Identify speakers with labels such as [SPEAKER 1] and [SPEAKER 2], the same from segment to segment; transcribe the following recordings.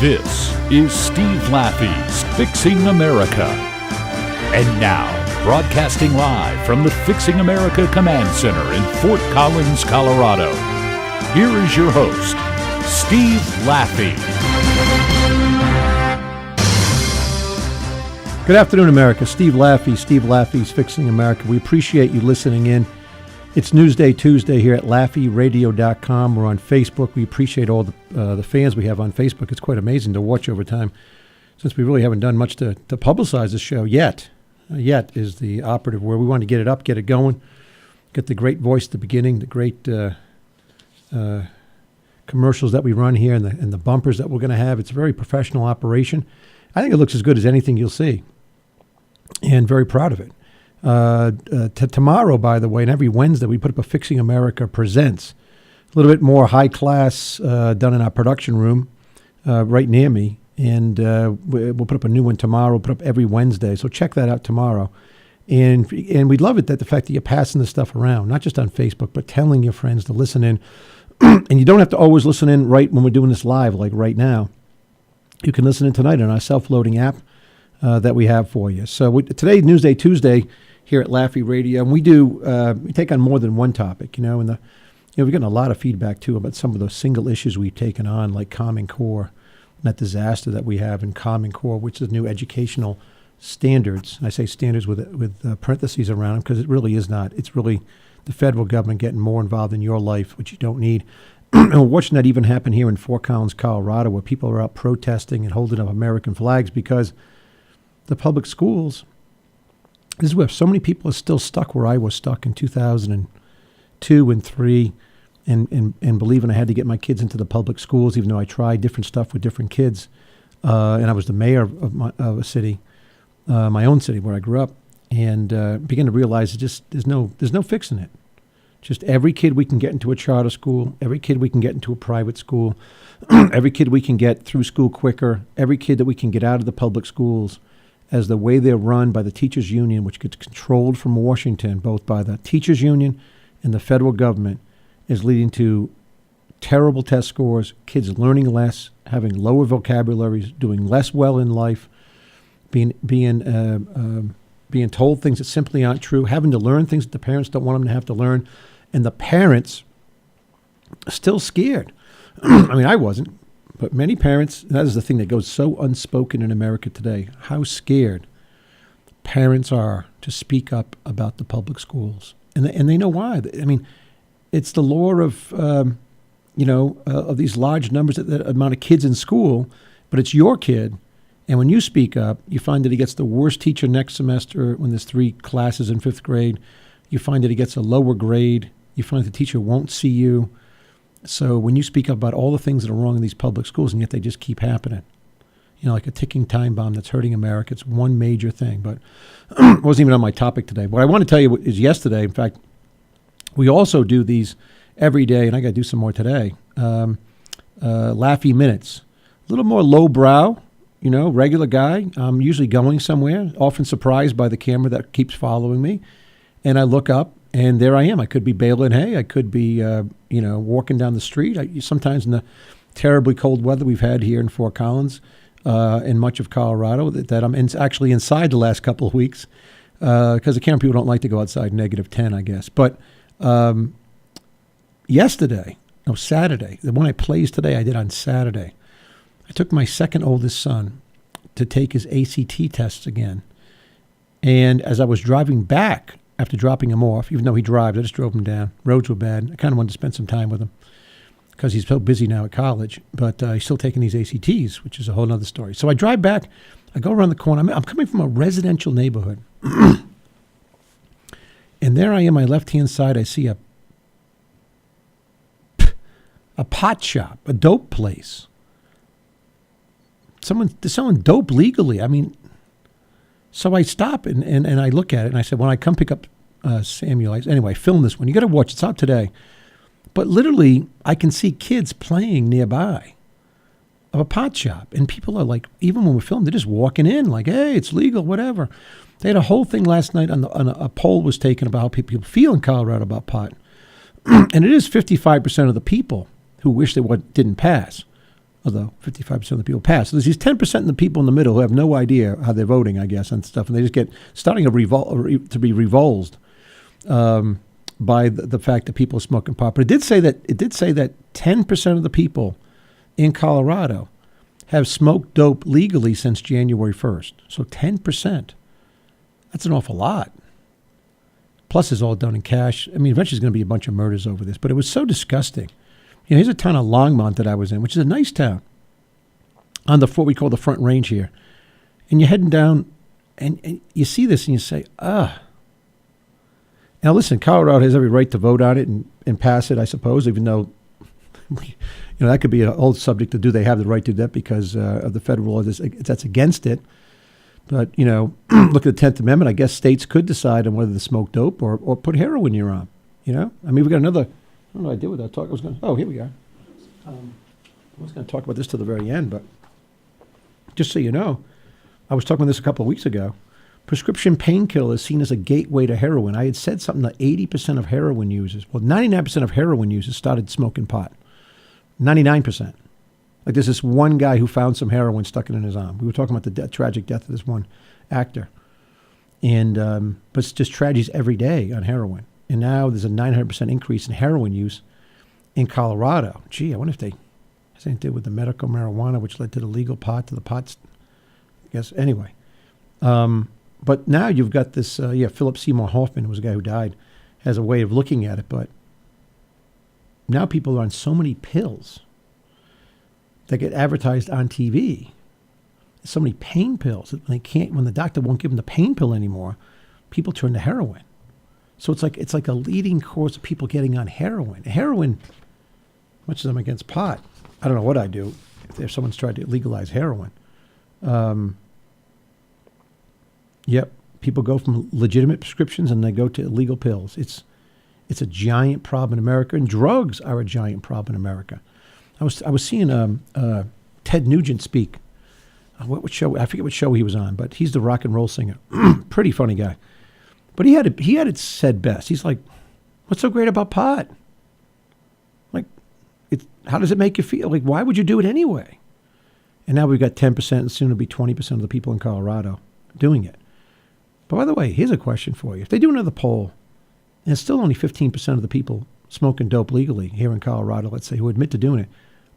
[SPEAKER 1] This is Steve Laffey's Fixing America. And now, broadcasting live from the Fixing America Command Center in Fort Collins, Colorado, here is your host, Steve Laffey.
[SPEAKER 2] Good afternoon, America. Steve Laffey, Steve Laffey's Fixing America. We appreciate you listening in. It's Newsday Tuesday here at LaffeyRadio.com. We're on Facebook. We appreciate all the fans we have on Facebook. It's quite amazing to watch over time, since we really haven't done much to publicize this show yet. Yet is the operative word. We want to get it up, get it going, get the great voice at the beginning, the great commercials that we run here, and the bumpers that we're going to have. It's a very professional operation. I think it looks as good as anything you'll see, and very proud of it. Tomorrow, by the way, and every Wednesday, we put up a Fixing America Presents. A little bit more high class done in our production room right near me. And we'll put up a new one tomorrow. We'll put up every Wednesday. So check that out tomorrow. And we'd love it, that the fact that you're passing this stuff around, not just on Facebook, but telling your friends to listen in. And you don't have to always listen in right when we're doing this live, like right now. You can listen in tonight on our self-loading app that we have for you. So today, Newsday Tuesday, here at Laffey Radio, and we take on more than one topic, and we've gotten a lot of feedback too about some of those single issues we've taken on, like Common Core, and that disaster that we have in Common Core, which is new educational standards. And I say standards with parentheses around them because it really is not. It's really the federal government getting more involved in your life, which you don't need. And we're watching that even happen here in Fort Collins, Colorado, where people are out protesting and holding up American flags because the public schools. This is where so many people are still stuck where I was stuck in 2002 and 3 and believing I had to get my kids into the public schools, even though I tried different stuff with different kids. And I was the mayor of a city, my own city where I grew up, and began to realize there's no fixing it. Just every kid we can get into a charter school, every kid we can get into a private school, every kid we can get through school quicker, every kid that we can get out of the public schools, as the way they're run by the teachers union, which gets controlled from Washington, both by the teachers union and the federal government, is leading to terrible test scores, kids learning less, having lower vocabularies, doing less well in life, being told things that simply aren't true, having to learn things that the parents don't want them to have to learn, and the parents are still scared. I mean, I wasn't. But many parents, that is the thing that goes so unspoken in America today, how scared parents are to speak up about the public schools. And they know why. I mean, it's the law of, of these large numbers, that amount of kids in school, but it's your kid. And when you speak up, you find that he gets the worst teacher next semester when there's 3 classes in 5th grade. You find that he gets a lower grade. You find the teacher won't see you. So when you speak up about all the things that are wrong in these public schools, and yet they just keep happening, like a ticking time bomb that's hurting America. It's one major thing, but it wasn't even on my topic today. What I want to tell you is yesterday, in fact, we also do these every day, and I got to do some more today, Laffey Minutes. A little more lowbrow, regular guy. I'm usually going somewhere, often surprised by the camera that keeps following me, and I look up, and there I am. I could be baling hay. I could be, walking down the street. Sometimes in the terribly cold weather we've had here in Fort Collins and much of Colorado, that I'm actually inside the last couple of weeks because the camera people don't like to go outside -10, I guess. But Saturday, the one I plays today, I did on Saturday. I took my second oldest son to take his ACT tests again. And as I was driving back, after dropping him off, even though he drives, I just drove him down. Roads were bad. I kind of wanted to spend some time with him because he's so busy now at college. But he's still taking these ACTs, which is a whole other story. So I drive back. I go around the corner. I'm coming from a residential neighborhood. And there I am, my left-hand side, I see a pot shop, a dope place. They're selling dope legally. I mean, so I stop and I look at it, and I said, when I come pick up Samuel, I film this one. You got to watch. It's out today. But literally, I can see kids playing nearby of a pot shop. And people are like, even when we film, they're just walking in like, hey, it's legal, whatever. They had a whole thing last night on a poll was taken about how people feel in Colorado about pot. And it is 55% of the people who wish they didn't pass although 55% of the people pass. So there's these 10% of the people in the middle who have no idea how they're voting, I guess, and stuff, and they just get starting to be revulsed by the fact that people are smoking pot. But it did say that 10% of the people in Colorado have smoked dope legally since January 1st. So 10%. That's an awful lot. Plus, it's all done in cash. I mean, eventually there's going to be a bunch of murders over this. But it was so disgusting. You know, here's a town of Longmont that I was in, which is a nice town on what we call the Front Range here. And you're heading down, and you see this, and you say, Now, listen, Colorado has every right to vote on it and pass it, I suppose, even though, that could be an old subject of do they have the right to do that because of the federal law that's against it. But, look at the 10th Amendment. I guess states could decide on whether to smoke dope or put heroin in your arm, I mean, we've got another, I don't know what I did with that talk. Here we are. I was going to talk about this to the very end, but just so you know, I was talking about this a couple of weeks ago. Prescription painkiller is seen as a gateway to heroin. I had said something that 80% of heroin users, 99% of heroin users started smoking pot. 99%. Like there's this one guy who found some heroin, stuck it in his arm. We were talking about the tragic death of this one actor. And but it's just tragedies every day on heroin. And now there's a 900% increase in heroin use in Colorado. Gee, I wonder if they has anything to do with the medical marijuana, which led to the legal pot, to the pots. I guess, anyway. But now you've got this, Philip Seymour Hoffman was a guy who died, has a way of looking at it. But now people are on so many pills that get advertised on TV. So many pain pills that when the doctor won't give them the pain pill anymore, people turn to heroin. So it's like a leading cause of people getting on heroin. Heroin, much as I'm against pot, I don't know what I'd do if someone's tried to legalize heroin. Yep, people go from legitimate prescriptions and they go to illegal pills. It's a giant problem in America, and drugs are a giant problem in America. I was seeing Ted Nugent speak. What show? I forget what show he was on, but he's the rock and roll singer. Pretty funny guy. But he had it said best. He's like, "What's so great about pot? Like, how does it make you feel? Like, why would you do it anyway?" And now we've got 10%, and soon it'll be 20% of the people in Colorado doing it. But by the way, here's a question for you. If they do another poll, and it's still only 15% of the people smoking dope legally here in Colorado, let's say, who admit to doing it,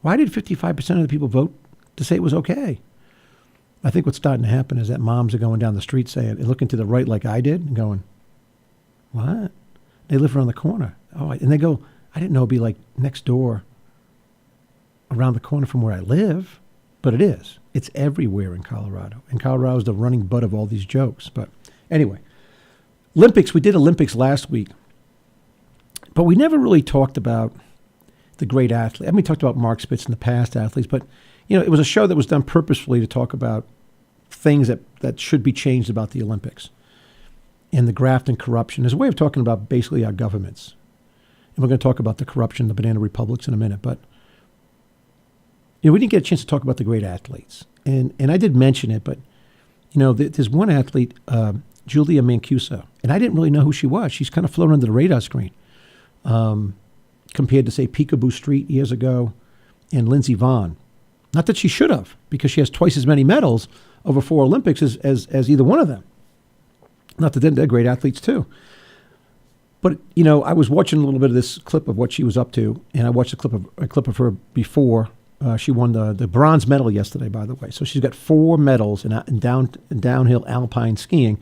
[SPEAKER 2] why did 55% of the people vote to say it was okay? I think what's starting to happen is that moms are going down the street saying, looking to the right like I did, and going, what? They live around the corner. Oh, and they go, I didn't know it'd be like next door, around the corner from where I live. But it is. It's everywhere in Colorado. And Colorado is the running butt of all these jokes. But anyway, Olympics, we did Olympics last week. But we never really talked about the great athlete. I mean, we talked about Mark Spitz and the past athletes. But, it was a show that was done purposefully to talk about things that should be changed about the Olympics. And the graft and corruption is a way of talking about basically our governments. And we're going to talk about the corruption, the banana republics in a minute. But we didn't get a chance to talk about the great athletes. And I did mention it, but, there's one athlete, Julia Mancuso, and I didn't really know who she was. She's kind of flown under the radar screen compared to, say, Peekaboo Street years ago and Lindsey Vonn. Not that she should have, because she has twice as many medals over 4 Olympics as either one of them. Not that they're great athletes, too. But, I was watching a little bit of this clip of what she was up to, and I watched a clip of her before. She won the bronze medal yesterday, by the way. So she's got 4 medals in downhill alpine skiing,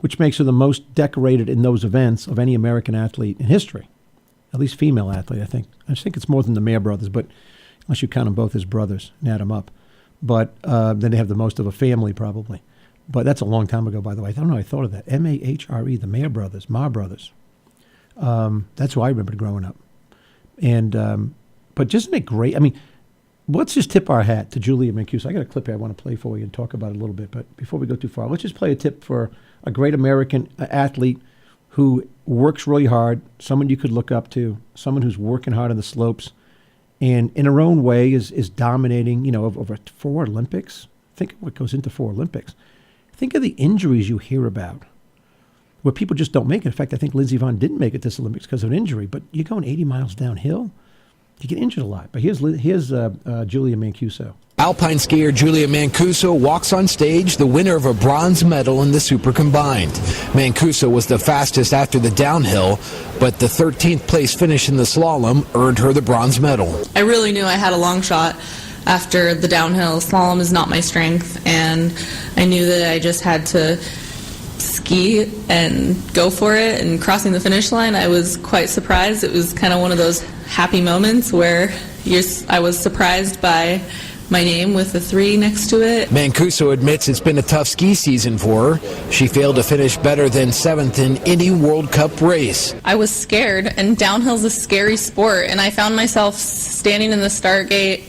[SPEAKER 2] which makes her the most decorated in those events of any American athlete in history, at least female athlete, I think. I think it's more than the Mayer brothers, but unless you count them both as brothers and add them up. But then they have the most of a family, probably. But that's a long time ago, by the way. I don't know. I thought of that. Mahre, the Mayer brothers, Ma brothers. That's who I remembered growing up. And but isn't it great? I mean, let's just tip our hat to Julia Mancuso. I got a clip here I want to play for you and talk about it a little bit. But before we go too far, let's just play a tip for a great American athlete who works really hard, someone you could look up to, someone who's working hard on the slopes, and in her own way is dominating, over 4 Olympics. Think of what goes into 4 Olympics. Think of the injuries you hear about where people just don't make it. In fact, I think Lindsey Vonn didn't make it this Olympics because of an injury. But you're going 80 miles downhill. You get injured a lot. But here's Julia Mancuso.
[SPEAKER 3] Alpine skier Julia Mancuso walks on stage, the winner of a bronze medal in the Super Combined. Mancuso was the fastest after the downhill, but the 13th place finish in the slalom earned her the bronze medal.
[SPEAKER 4] I really knew I had a long shot after the downhill. Slalom is not my strength, and I knew that I just had to ski and go for it. And crossing the finish line, I was quite surprised. It was kind of one of those happy moments where I was surprised by my name with the 3 next to it.
[SPEAKER 3] Mancuso admits it's been a tough ski season for her. She failed to finish better than 7th in any World Cup race.
[SPEAKER 4] I was scared, and downhill's a scary sport, and I found myself standing in the start gate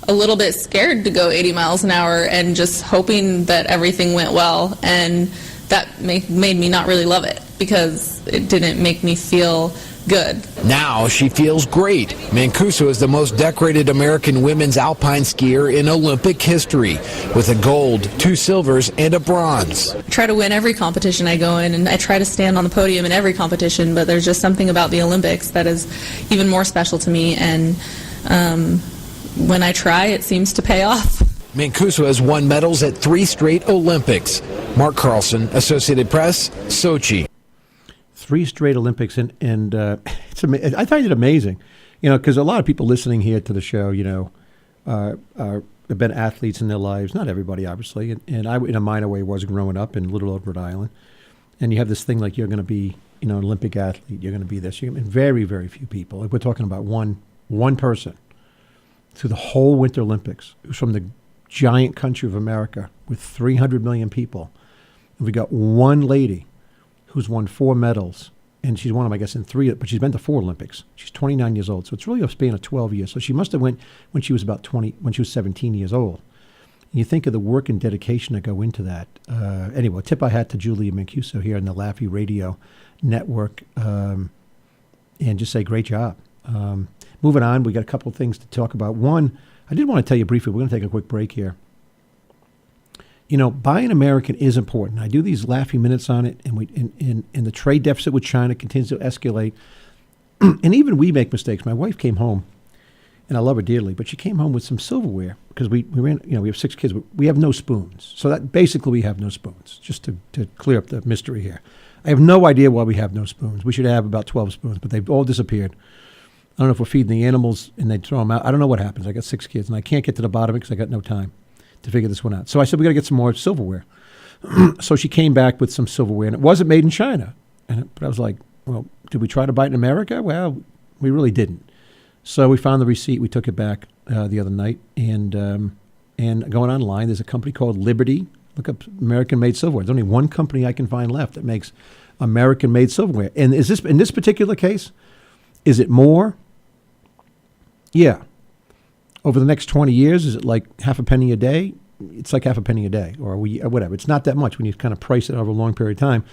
[SPEAKER 4] a little bit scared to go 80 miles an hour and just hoping that everything went well, and that made me not really love it because it didn't make me feel good.
[SPEAKER 3] Now she feels great. Mancuso is the most decorated American women's alpine skier in Olympic history, with a gold, 2 silvers, and a bronze.
[SPEAKER 4] I try to win every competition I go in, and I try to stand on the podium in every competition, but there's just something about the Olympics that is even more special to me, and when I try, it seems to pay off.
[SPEAKER 3] Mancuso has won medals at 3 straight Olympics. Mark Carlson, Associated Press, Sochi.
[SPEAKER 2] 3 straight Olympics, and I find it amazing, because a lot of people listening here to the show, have been athletes in their lives. Not everybody, obviously, and I, in a minor way, was growing up in Little Old Rhode Island. And you have this thing like you're going to be, an Olympic athlete. You're going to be this. And very, very few people. Like we're talking about one person through the whole Winter Olympics, who's from the giant country of America with 300 million people. And we got one lady who's won 4 medals, and she's won them, I guess, in 3, but she's been to 4 Olympics. She's 29 years old, so it's really a span of 12 years. So she must have went when she was about 20, when she was 17 years old. And you think of the work and dedication that go into that. Anyway, tip I had to Julia Mancuso here in the Laffey Radio Network, and just say great job. Moving on, we got a couple of things to talk about. One, I did want to tell you briefly, we're going to take a quick break here. Buying American is important. I do these Laffey minutes on it, and the trade deficit with China continues to escalate. And even we make mistakes. My wife came home, and I love her dearly, but she came home with some silverware because we ran. We have 6 kids. We have no spoons, so that basically we have no spoons. Just to clear up the mystery here, I have no idea why we have no spoons. We should have about 12 spoons, but they've all disappeared. I don't know if we're feeding the animals and they throw them out. I don't know what happens. I got 6 kids, and I can't get to the bottom of it because I got no time to figure this one out. So I said, we got to get some more silverware. So she came back with some silverware, and it wasn't made in China. But I was like, well, did we try to buy it in America? Well, we really didn't. So we found the receipt. We took it back the other night. And going online, there's a company called Liberty. Look up American-made silverware. There's only one company I can find left that makes American-made silverware. And is this, in this particular case, is it more? Yeah. Over the next 20 years, is it like half a penny a day? It's like half a penny a day or whatever. It's not that much when you kind of price it over a long period of time.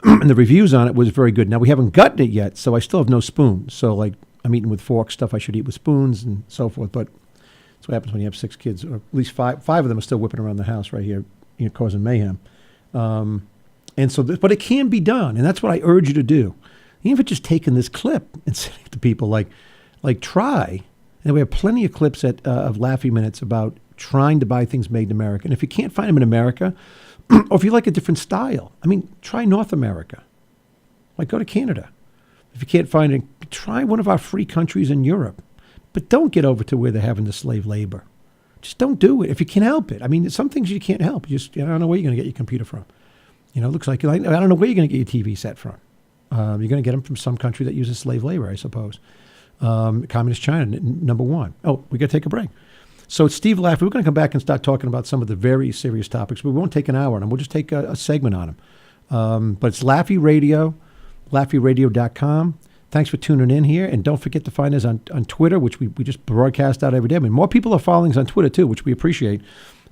[SPEAKER 2] And the reviews on it was very good. Now, we haven't gotten it yet, so I still have no spoons. So, like, I'm eating with forks, stuff I should eat with spoons and so forth. But that's what happens when you have 6 kids, or at least five of them are still whipping around the house right here, causing mayhem. And so, but it can be done, and that's what I urge you to do. Even if it's just taking this clip and saying to people, like try. And we have plenty of clips of Laffey Minutes about trying to buy things made in America. And if you can't find them in America, or if you like a different style, try North America. Like go to Canada. If you can't find it, try one of our free countries in Europe. But don't get over to where they're having the slave labor. Just don't do it if you can help it. Some things you can't help. I don't know where you're going to get your computer from. It looks like, I don't know where you're going to get your TV set from. You're going to get them from some country that uses slave labor, I suppose. Communist China, number 1. Oh, we got to take a break. So it's Steve Laffey. We're going to come back and start talking about some of the very serious topics. We won't take an hour on them. We'll just take a segment on them. But it's Laffey Radio, LaffeyRadio.com. Thanks for tuning in here. And don't forget to find us on Twitter, which we just broadcast out every day. More people are following us on Twitter, too, which we appreciate,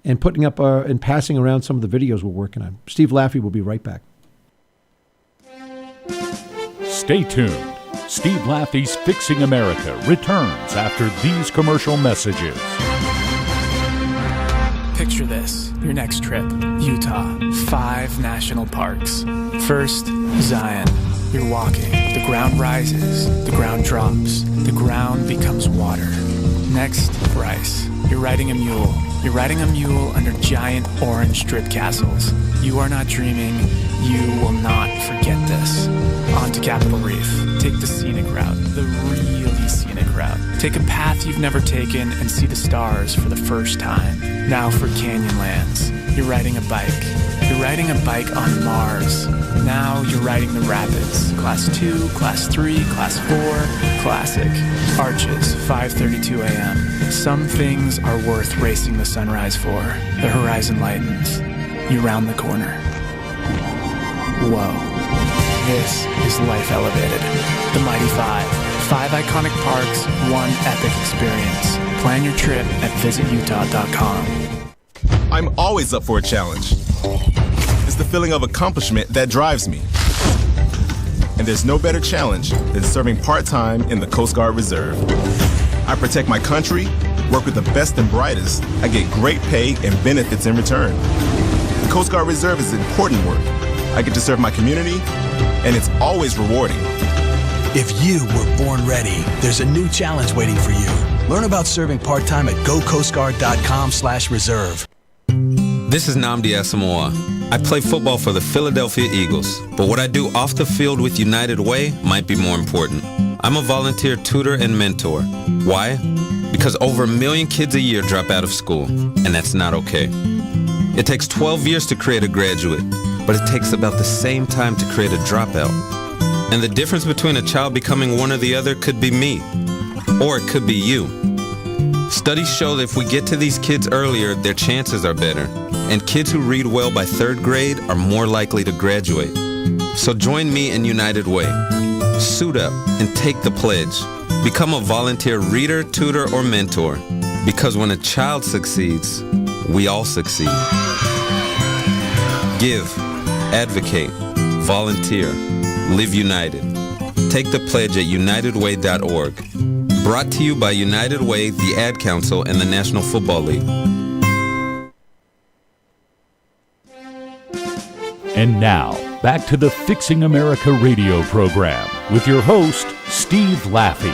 [SPEAKER 2] and putting up and passing around some of the videos we're working on. Steve Laffey will be right back.
[SPEAKER 1] Stay tuned. Steve Laffey's Fixing America returns after these commercial messages.
[SPEAKER 5] Picture this, your next trip, Utah, 5 national parks. First, Zion. You're walking, the ground rises, the ground drops, the ground becomes water. Next, rice. You're riding a mule. You're riding a mule under giant orange strip castles. You are not dreaming. You will not forget this. On to Capitol Reef. Take the scenic route, the really scenic route. Take a path you've never taken and see the stars for the first time. Now for Canyonlands. You're riding a bike. You're riding a bike on Mars. Now you're riding the rapids. Class 2, Class 3, Class 4, Classic. Arches, 5:32 a.m. Some things are worth racing the sunrise for. The horizon lightens. You round the corner. Whoa. This is Life Elevated. The Mighty Five. 5 iconic parks, 1 epic experience. Plan your trip at visitutah.com.
[SPEAKER 6] I'm always up for a challenge. It's the feeling of accomplishment that drives me. And there's no better challenge than serving part-time in the Coast Guard Reserve. I protect my country, work with the best and brightest. I get great pay and benefits in return. The Coast Guard Reserve is important work. I get to serve my community, and it's always rewarding.
[SPEAKER 7] If you were born ready, there's a new challenge waiting for you. Learn about serving part-time at gocoastguard.com/reserve.
[SPEAKER 8] This is Nnamdi Asamoah. I play football for the Philadelphia Eagles, but what I do off the field with United Way might be more important. I'm a volunteer tutor and mentor. Why? Because over 1 million kids a year drop out of school, and that's not okay. It takes 12 years to create a graduate, but it takes about the same time to create a dropout. And the difference between a child becoming one or the other could be me, or it could be you. Studies show that if we get to these kids earlier, their chances are better. And kids who read well by 3rd grade are more likely to graduate. So join me in United Way. Suit up and take the pledge. Become a volunteer reader, tutor, or mentor. Because when a child succeeds, we all succeed. Give, advocate, volunteer, live united. Take the pledge at unitedway.org. Brought to you by United Way, the Ad Council, and the National Football League.
[SPEAKER 1] And now, back to the Fixing America radio program with your host, Steve Laffey.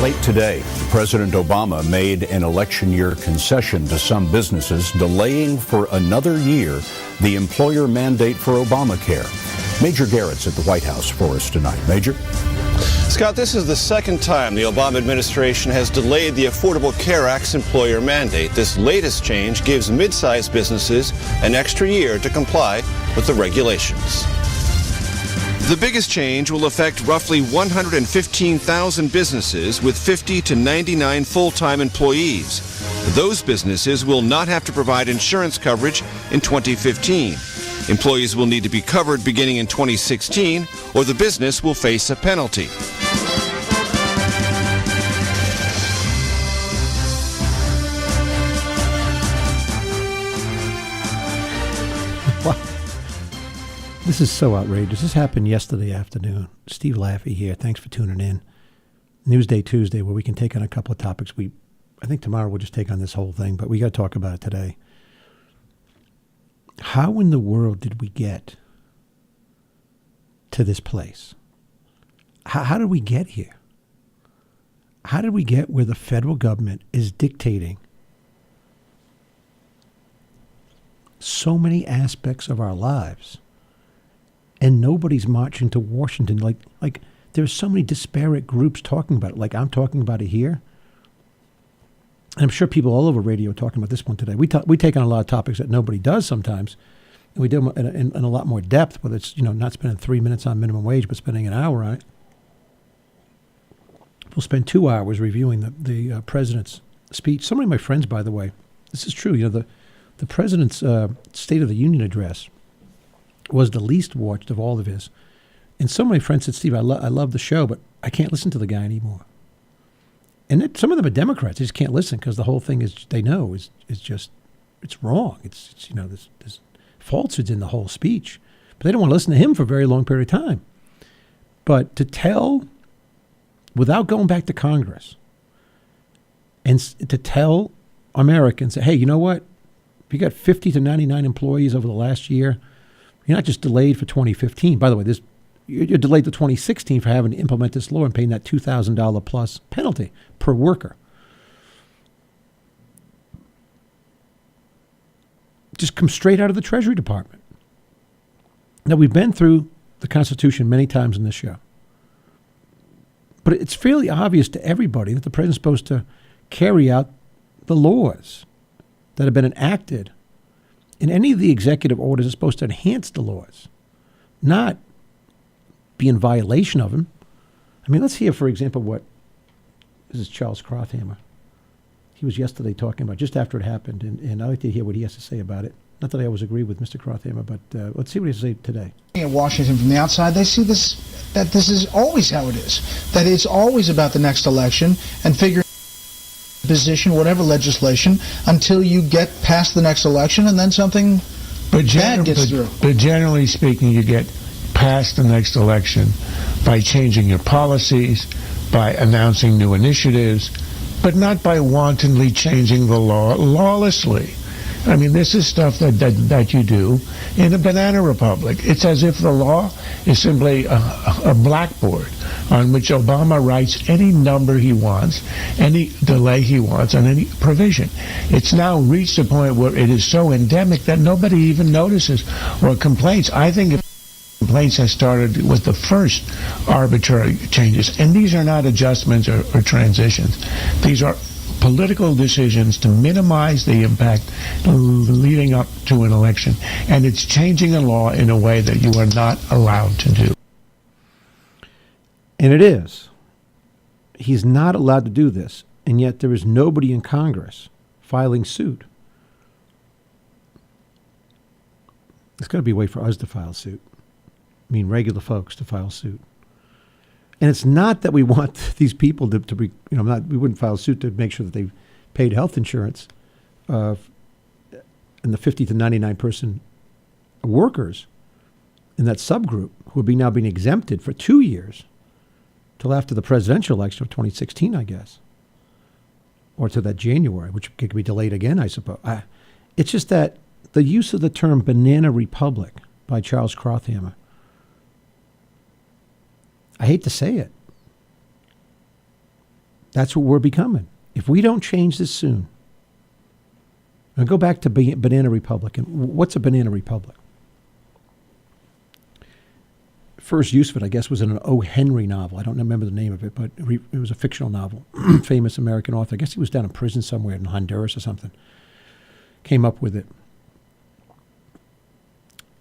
[SPEAKER 9] Late today, President Obama made an election year concession to some businesses, delaying for another year the employer mandate for Obamacare. Major Garrett's at the White House for us tonight. Major?
[SPEAKER 10] Scott, this is the second time the Obama administration has delayed the Affordable Care Act's employer mandate. This latest change gives mid-sized businesses an extra year to comply with the regulations. The biggest change will affect roughly 115,000 businesses with 50 to 99 full-time employees. Those businesses will not have to provide insurance coverage in 2015. Employees will need to be covered beginning in 2016, or the business will face a penalty.
[SPEAKER 2] This is so outrageous. This happened yesterday afternoon. Steve Laffey here. Thanks for tuning in. Newsday Tuesday, where we can take on a couple of topics. I think tomorrow we'll just take on this whole thing, but we got to talk about it today. How in the world did we get to this place? How did we get here? How did we get where the federal government is dictating so many aspects of our lives, and nobody's marching to Washington? Like there's so many disparate groups talking about it. Like I'm talking about it here. And I'm sure people all over radio are talking about this one today. We take on a lot of topics that nobody does sometimes, and we do them in a lot more depth, whether it's not spending 3 minutes on minimum wage, but spending an hour on it. We'll spend 2 hours reviewing the president's speech. So many of my friends, by the way, this is true. The president's State of the Union address was the least watched of all of his. And so many friends said, Steve, I love the show, but I can't listen to the guy anymore. And some of them are Democrats. They just can't listen because the whole thing is wrong. There's falsehoods in the whole speech. But they don't want to listen to him for a very long period of time. But to tell, without going back to Congress, and to tell Americans, hey, you know what? If you got 50 to 99 employees over the last year, You're not just delayed for 2015. By the way, you're delayed to 2016 for having to implement this law and paying that $2,000 plus penalty per worker. Just come straight out of the Treasury Department. Now, we've been through the Constitution many times in this show. But it's fairly obvious to everybody that the president's supposed to carry out the laws that have been enacted. And any of the executive orders are supposed to enhance the laws, not be in violation of them. I mean, let's hear, for example, this is Charles Crothammer. He was yesterday talking about, just after it happened, and I'd like to hear what he has to say about it. Not that I always agree with Mr. Crothammer, but let's see what he has to say today.
[SPEAKER 11] In Washington from the outside, they see that this is always how it is, that it's always about the next election and figuring position, whatever legislation, until you get past the next election and then something bad gets through.
[SPEAKER 12] But generally speaking, you get past the next election by changing your policies, by announcing new initiatives, but not by wantonly changing the law lawlessly. I mean, this is stuff that you do in a banana republic. It's as if the law is simply a blackboard on which Obama writes any number he wants, any delay he wants, on any provision. It's now reached a point where it is so endemic that nobody even notices or complains. I think complaints have started with the first arbitrary changes. And these are not adjustments or transitions. These are political decisions to minimize the impact leading up to an election. And it's changing a law in a way that you are not allowed to do.
[SPEAKER 2] And it is. He's not allowed to do this. And yet there is nobody in Congress filing suit. There's got to be a way for us to file suit. I mean, regular folks to file suit. And it's not that we want these people to be, we wouldn't file suit to make sure that they paid health insurance in the 50 to 99 person workers in that subgroup who are now being exempted for 2 years till after the presidential election of 2016, I guess, or to that January, which could be delayed again, I suppose. It's just that the use of the term banana republic by Charles Crothammer, I hate to say it. That's what we're becoming. If we don't change this soon, and go back to Banana Republic. And what's a Banana Republic? First use of it, I guess, was in an O. Henry novel. I don't remember the name of it, but it was a fictional novel. Famous American author. I guess he was down in prison somewhere in Honduras or something. Came up with it.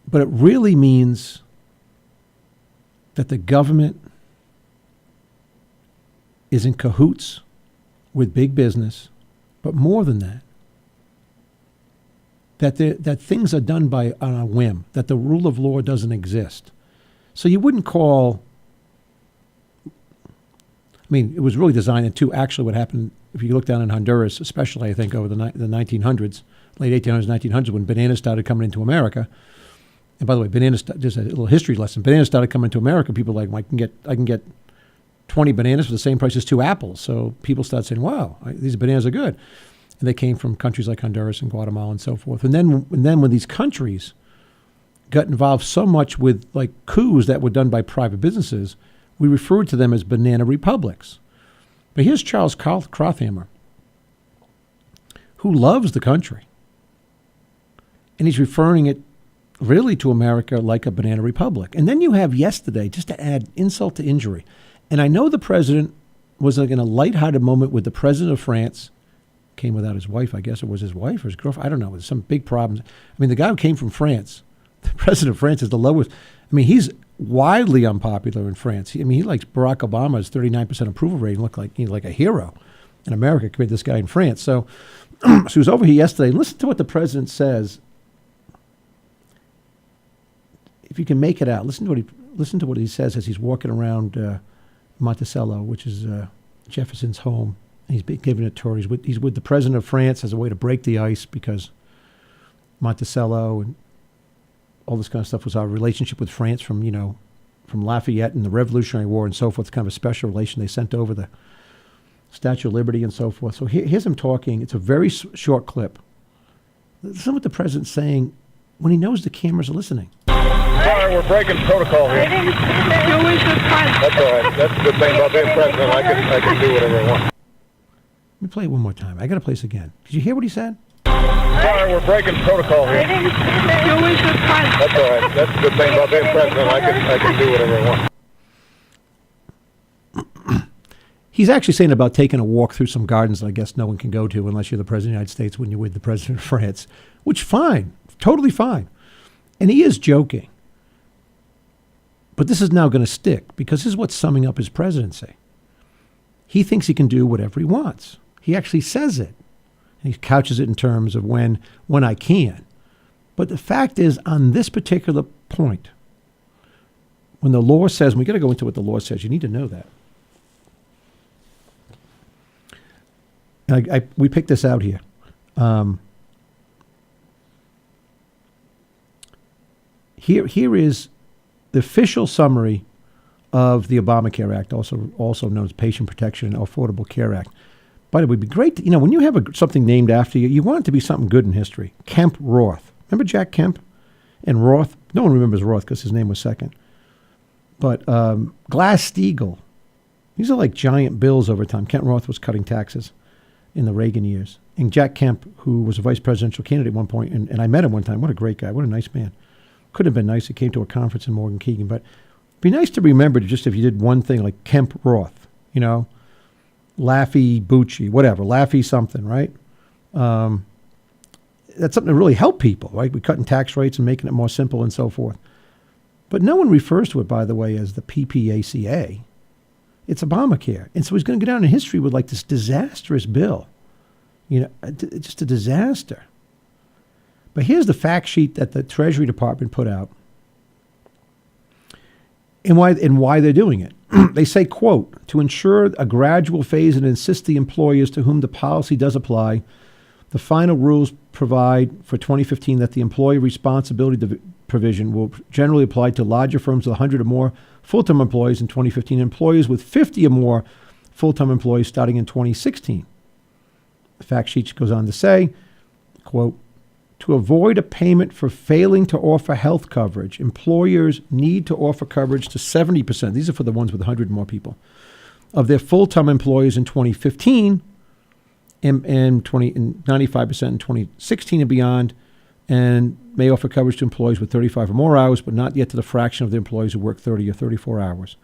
[SPEAKER 2] But it really means that the government is in cahoots with big business, but more than that, that things are done on a whim, that the rule of law doesn't exist. So you wouldn't call, it was really designed to actually what happened, if you look down in Honduras, especially I think over the 1900s, late 1800s, 1900s, when bananas started coming into America. And by the way, just a little history lesson. Bananas started coming to America. People were like, I can get 20 bananas for the same price as 2 apples. So people started saying, wow, these bananas are good. And they came from countries like Honduras and Guatemala and so forth. And then when these countries got involved so much with like coups that were done by private businesses, we referred to them as banana republics. But here's Charles Crothammer, who loves the country. And he's referring it really to America like a banana republic. And then you have yesterday, just to add insult to injury, and I know the president was like in a lighthearted moment with the president of France, came without his wife, I guess it was his wife or his girlfriend, I don't know, there's some big problems. The guy who came from France, the president of France is the lowest, he's widely unpopular in France. He likes Barack Obama's 39% approval rating, looked like like a hero in America compared to this guy in France. So, so he was over here yesterday. Listen to what the president says. If you can make it out, listen to what he says as he's walking around Monticello, which is Jefferson's home. And he's been given a tour. He's with the president of France as a way to break the ice because Monticello and all this kind of stuff was our relationship with France from Lafayette and the Revolutionary War and so forth. It's kind of a special relation. They sent over the Statue of Liberty and so forth. So here's him talking. It's a very short clip. Listen to what the president's saying when he knows the cameras are listening.
[SPEAKER 13] Sorry, we're breaking protocol here. That's all right. That's the good thing about being president. I can do whatever I want.
[SPEAKER 2] Let me play it one more time. I got to play this again. Did you hear what he said?
[SPEAKER 13] Sorry, we're breaking protocol here. That's all right. That's the good thing about being president. I can do whatever I want.
[SPEAKER 2] He's actually saying about taking a walk through some gardens that I guess no one can go to unless you're the president of the United States when you're with the president of France, which fine, totally fine. And he is joking. But this is now going to stick because this is what's summing up his presidency. He thinks he can do whatever he wants. He actually says it. And he couches it in terms of when I can. But the fact is, on this particular point, when the law says, and we got to go into what the law says, you need to know that. We picked this out here. Here is the official summary of the Obamacare Act, also known as Patient Protection and Affordable Care Act. But it would be great to, when you have something named after you, you want it to be something good in history. Kemp Roth. Remember Jack Kemp and Roth? No one remembers Roth because his name was second. But Glass-Steagall. These are like giant bills over time. Kent Roth was cutting taxes in the Reagan years. And Jack Kemp, who was a vice presidential candidate at one point, and I met him one time. What a great guy. What a nice man. Could have been nice. He came to a conference in Morgan Keegan. But it'd be nice to remember just if you did one thing like Kemp Roth, Laffey Bucci, whatever. Laffey something, right? That's something to really help people, right? We're cutting tax rates and making it more simple and so forth. But no one refers to it, by the way, as the PPACA. It's Obamacare. And so he's going to go down in history with like this disastrous bill. Just a disaster. But here's the fact sheet that the Treasury Department put out and why they're doing it. They say, quote, to ensure a gradual phase and insist the employers to whom the policy does apply, the final rules provide for 2015 that the employee responsibility provision will generally apply to larger firms with 100 or more full-time employees in 2015, employers with 50 or more full-time employees starting in 2016. The fact sheet goes on to say, quote, to avoid a payment for failing to offer health coverage, employers need to offer coverage to 70%. These are for the ones with 100 or more people of their full-time employees in 2015 and 95% in 2016 and beyond, and may offer coverage to employees with 35 or more hours, but not yet to the fraction of the employees who work 30 or 34 hours.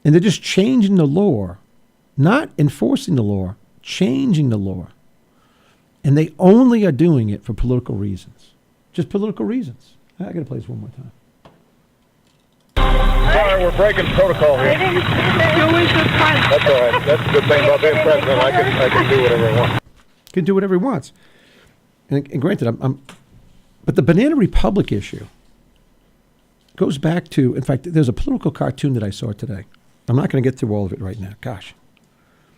[SPEAKER 2] And they're just changing the law, not enforcing the law, changing the law. And they only are doing it for political reasons. Just political reasons. I got to play this one more time.
[SPEAKER 13] Sorry, we're breaking protocol here. That's all right. That's the good thing about being president. I can do whatever I want.
[SPEAKER 2] Can do whatever he wants. And granted, but the Banana Republic issue goes back to, in fact, there's a political cartoon that I saw today. I'm not going to get through all of it right now. Gosh.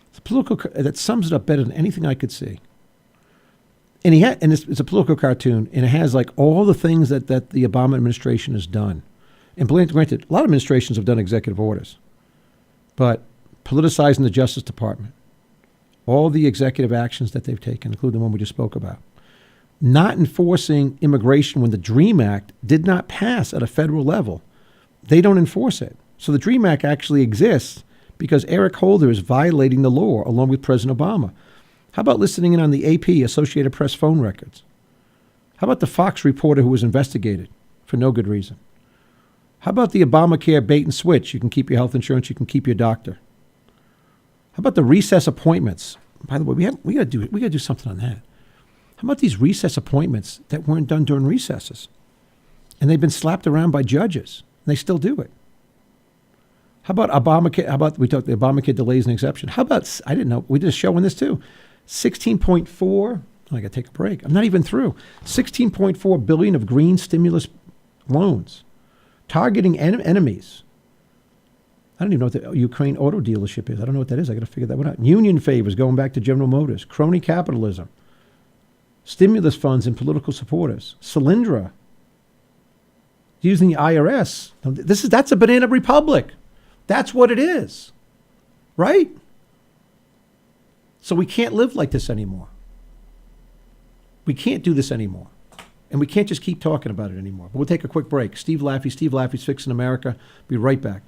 [SPEAKER 2] It's a political that sums it up better than anything I could see. And it's a political cartoon, and it has like all the things that the Obama administration has done. And granted, a lot of administrations have done executive orders, but politicizing the Justice Department, all the executive actions that they've taken, including the one we just spoke about, not enforcing immigration when the DREAM Act did not pass at a federal level. They don't enforce it. So the DREAM Act actually exists because Eric Holder is violating the law along with President Obama. How about listening in on the AP, Associated Press phone records? How about the Fox reporter who was investigated for no good reason? How about the Obamacare bait and switch? You can keep your health insurance, you can keep your doctor. How about the recess appointments? By the way, we got to do something on that. How about these recess appointments that weren't done during recesses? And they've been slapped around by judges, and they still do it. How about Obamacare? How about we talked the Obamacare delays and exception? How about, I didn't know, we did a show on this too. 16.4, I got to take a break. I'm not even through. 16.4 billion of green stimulus loans targeting enemies. I don't even know what the Ukraine auto dealership is. I don't know what that is. I got to figure that one out. Union favors going back to General Motors. Crony capitalism. Stimulus funds and political supporters. Solyndra. Using the IRS. That's a banana republic. That's what it is. Right? So we can't live like this anymore. We can't do this anymore. And we can't just keep talking about it anymore. But we'll take a quick break. Steve Laffey's Fixing America. Be right back.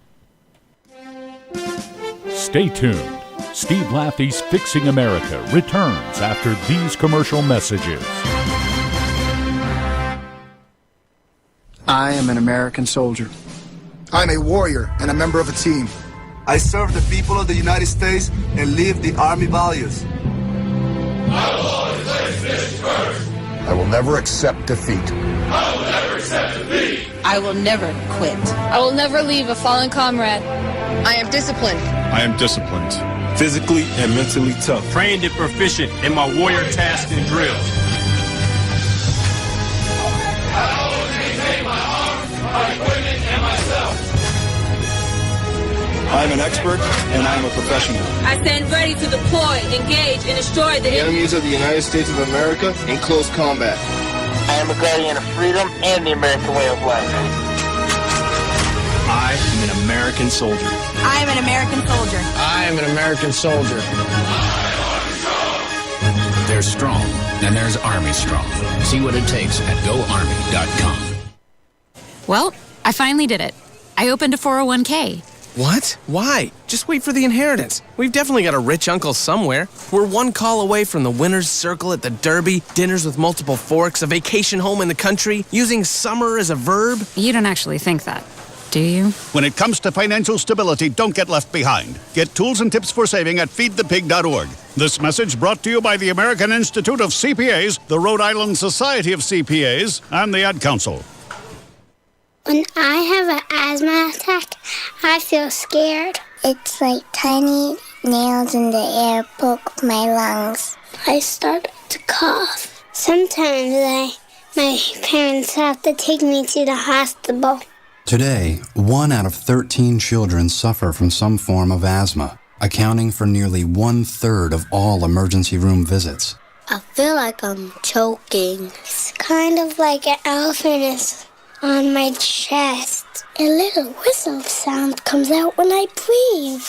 [SPEAKER 1] Stay tuned. Steve Laffey's Fixing America returns after these commercial messages.
[SPEAKER 14] I am an American soldier.
[SPEAKER 15] I'm a warrior and a member of a team.
[SPEAKER 16] I serve the people of the United States and live the Army values.
[SPEAKER 17] I will always place this first.
[SPEAKER 15] I will never accept defeat.
[SPEAKER 17] I will never accept defeat.
[SPEAKER 18] I will never quit.
[SPEAKER 19] I will never leave a fallen comrade.
[SPEAKER 18] I am disciplined.
[SPEAKER 20] I am disciplined.
[SPEAKER 21] Physically and mentally tough.
[SPEAKER 22] Trained and proficient in my warrior tasks and drills.
[SPEAKER 17] I always maintain my arms, my equipment, and myself.
[SPEAKER 16] I am an expert and I am a professional.
[SPEAKER 23] I stand ready to deploy, engage, and destroy the
[SPEAKER 16] enemies of the United States of America in close combat.
[SPEAKER 24] I am a guardian of freedom and the American way of life.
[SPEAKER 25] I am an American soldier.
[SPEAKER 26] I am an American soldier.
[SPEAKER 3] I am an American soldier.
[SPEAKER 27] There's strong, and there's Army Strong. See what it takes at GoArmy.com.
[SPEAKER 28] Well, I finally did it. I opened a 401k.
[SPEAKER 29] What? Why? Just wait for the inheritance. We've definitely got a rich uncle somewhere. We're one call away from the winner's circle at the Derby, dinners with multiple forks, a vacation home in the country, using summer as a verb.
[SPEAKER 28] You don't actually think that, do you?
[SPEAKER 30] When it comes to financial stability, don't get left behind. Get tools and tips for saving at feedthepig.org. This message brought to you by the American Institute of CPAs, the Rhode Island Society of CPAs, and the Ad Council.
[SPEAKER 31] When I have an asthma attack, I feel scared.
[SPEAKER 32] It's like tiny nails in the air poke my lungs.
[SPEAKER 31] I start to cough. Sometimes my parents have to take me to the hospital.
[SPEAKER 33] Today, 1 out of 13 children suffer from some form of asthma, accounting for nearly 1/3 of all emergency room visits.
[SPEAKER 31] I feel like I'm choking. It's kind of like an elephant is on my chest. A little whistle sound comes out when I breathe.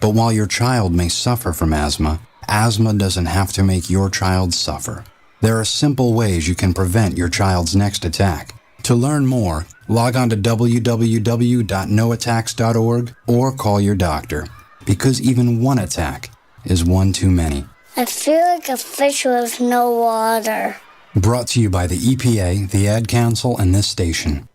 [SPEAKER 33] But while your child may suffer from asthma doesn't have to make your child suffer. There are simple ways you can prevent your child's next attack. To learn more, log on to www.noattacks.org or call your doctor, because even one attack is one too many.
[SPEAKER 31] I feel like a fish with no water.
[SPEAKER 33] Brought to you by the EPA, the Ad Council, and this station.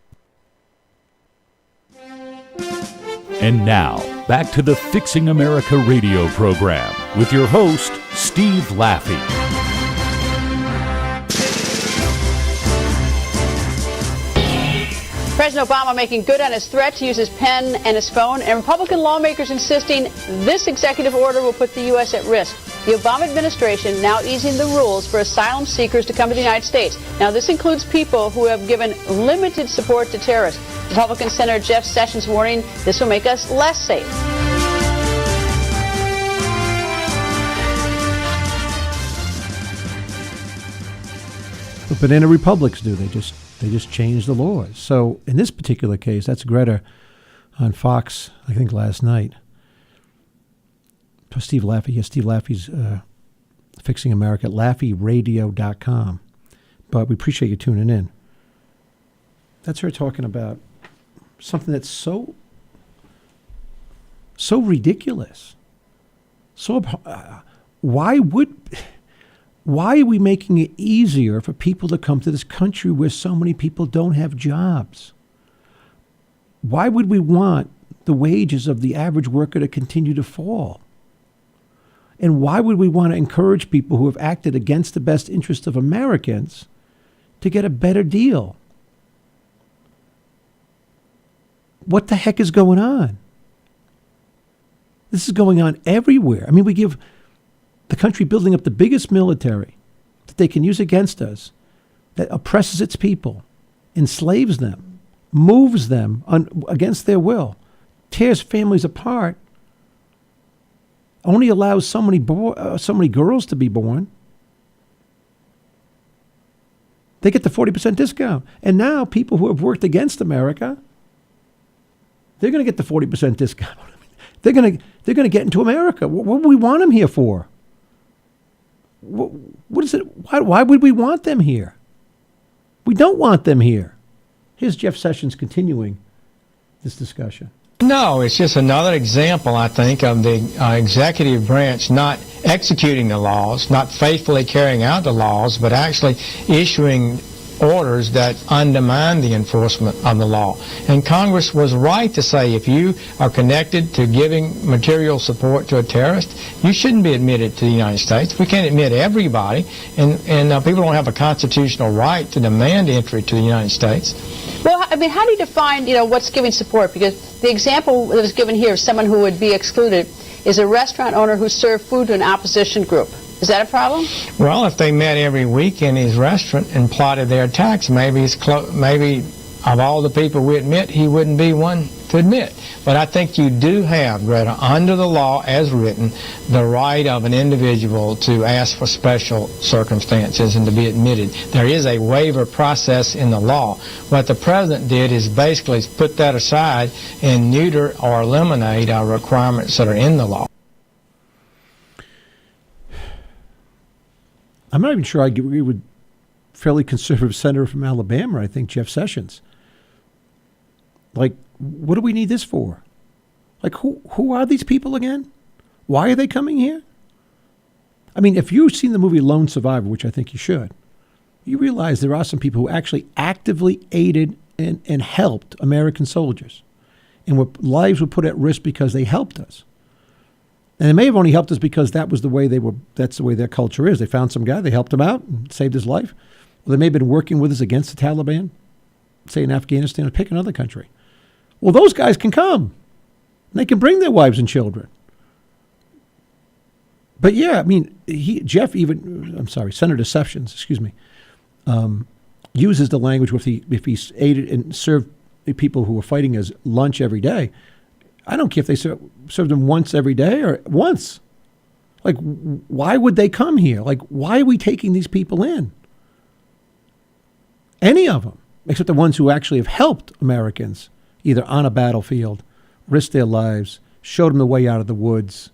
[SPEAKER 1] And now, back to the Fixing America radio program with your host, Steve Laffey.
[SPEAKER 34] President Obama making good on his threat to use his pen and his phone, and Republican lawmakers insisting this executive order will put the U.S. at risk. The Obama administration now easing the rules for asylum seekers to come to the United States. Now, this includes people who have given limited support to terrorists. Republican Senator Jeff Sessions warning this will make us less safe.
[SPEAKER 2] What banana republics do? They just change the laws. So in this particular case, that's Greta on Fox, I think last night. Steve Laffey. Yes, Steve Laffey's Fixing America at LaffeyRadio.com. But we appreciate you tuning in. That's her talking about something that's so ridiculous. So why are we making it easier for people to come to this country where so many people don't have jobs? Why would we want the wages of the average worker to continue to fall? And why would we want to encourage people who have acted against the best interest of Americans to get a better deal? What the heck is going on? This is going on everywhere. I mean, we give the country building up the biggest military that they can use against us, that oppresses its people, enslaves them, moves them against their will, tears families apart, only allows so many girls to be born. They get the 40% discount. And now people who have worked against America, they're going to get the 40% discount. They're going to get into America. What do we want them here for? What is it? Why would we want them here? We don't want them here. Here's Jeff Sessions continuing this discussion.
[SPEAKER 4] No, it's just another example, I think, of the executive branch not executing the laws, not faithfully carrying out the laws, but actually issuing orders that undermine the enforcement of the law. And Congress was right to say if you are connected to giving material support to a terrorist, you shouldn't be admitted to the United States. We can't admit everybody, and people don't have a constitutional right to demand entry to the United States.
[SPEAKER 34] Well, I mean, how do you define, what's giving support? Because the example that is given here of someone who would be excluded is a restaurant owner who served food to an opposition group. Is that a problem?
[SPEAKER 4] Well, if they met every week in his restaurant and plotted their attacks, maybe of all the people we admit, he wouldn't be one to admit. But I think you do have, Greta, under the law as written, the right of an individual to ask for special circumstances and to be admitted. There is a waiver process in the law. What the president did is basically put that aside and neuter or eliminate our requirements that are in the law.
[SPEAKER 2] I'm not even sure I agree with fairly conservative senator from Alabama, I think Jeff Sessions. Like, what do we need this for? Like, who are these people again? Why are they coming here? I mean, if you've seen the movie Lone Survivor, which I think you should, you realize there are some people who actually actively aided and helped American soldiers, and lives were put at risk because they helped us. And they may have only helped us because that's the way their culture is. They found some guy, they helped him out and saved his life. Well, they may have been working with us against the Taliban, say in Afghanistan, or pick another country. Well, those guys can come. They can bring their wives and children. But yeah, I mean, Senator Sessions, uses the language if he aided and served people who were fighting as lunch every day. I don't care if they served them once every day or once. Like, why would they come here? Like, why are we taking these people in? Any of them, except the ones who actually have helped Americans, either on a battlefield, risked their lives, showed them the way out of the woods.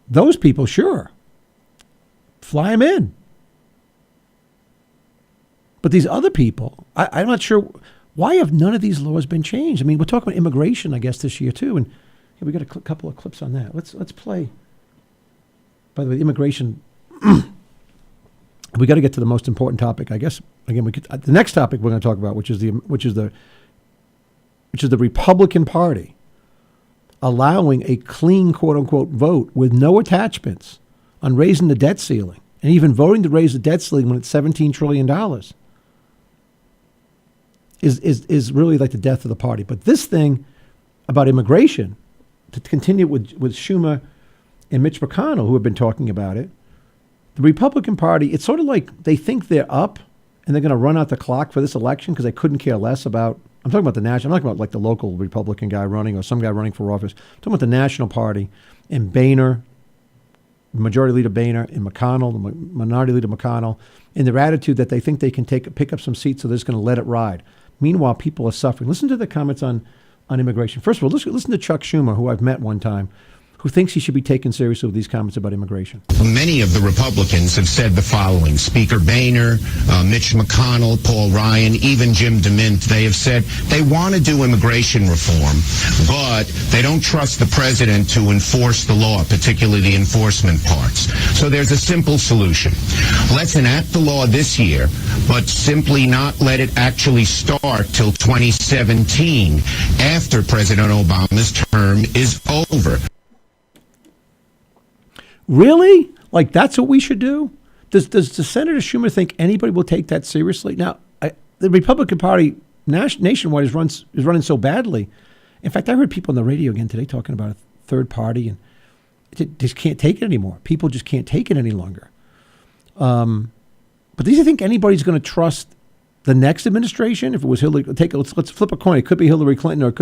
[SPEAKER 2] Those people, sure. Fly them in. But these other people, I'm not sure. Why have none of these laws been changed? I mean, we're talking about immigration, I guess, this year, too. And we got a couple of clips on that. Let's play. By the way, immigration, we got to get to the most important topic, I guess. Again, the next topic we're going to talk about, which is the Republican Party allowing a clean, quote-unquote, vote with no attachments on raising the debt ceiling, and even voting to raise the debt ceiling when it's $17 trillion. Is really like the death of the party. But this thing about immigration, to continue with Schumer and Mitch McConnell, who have been talking about it, the Republican Party, it's sort of like they think they're up and they're going to run out the clock for this election because they couldn't care less about, I'm talking about the national, I'm not talking about like the local Republican guy running or some guy running for office. I'm talking about the national party and Boehner, Majority Leader Boehner, and McConnell, the Minority Leader McConnell, in their attitude that they think they can pick up some seats, so they're just going to let it ride. Meanwhile, people are suffering. Listen to the comments on immigration. First of all, listen to Chuck Schumer, who I've met one time, who thinks he should be taken seriously with these comments about immigration.
[SPEAKER 5] Many of the Republicans have said the following. Speaker Boehner, Mitch McConnell, Paul Ryan, even Jim DeMint, they have said they want to do immigration reform, but they don't trust the president to enforce the law, particularly the enforcement parts. So there's a simple solution. Let's enact the law this year, but simply not let it actually start till 2017, after President Obama's term is over.
[SPEAKER 2] Really? Like, that's what we should do? Does Senator Schumer think anybody will take that seriously? Now, the Republican Party nationwide is running so badly. In fact, I heard people on the radio again today talking about a third party, and it just can't take it anymore. People just can't take it any longer. But do you think anybody's going to trust the next administration? If it was Hillary, let's flip a coin. It could be Hillary Clinton, or it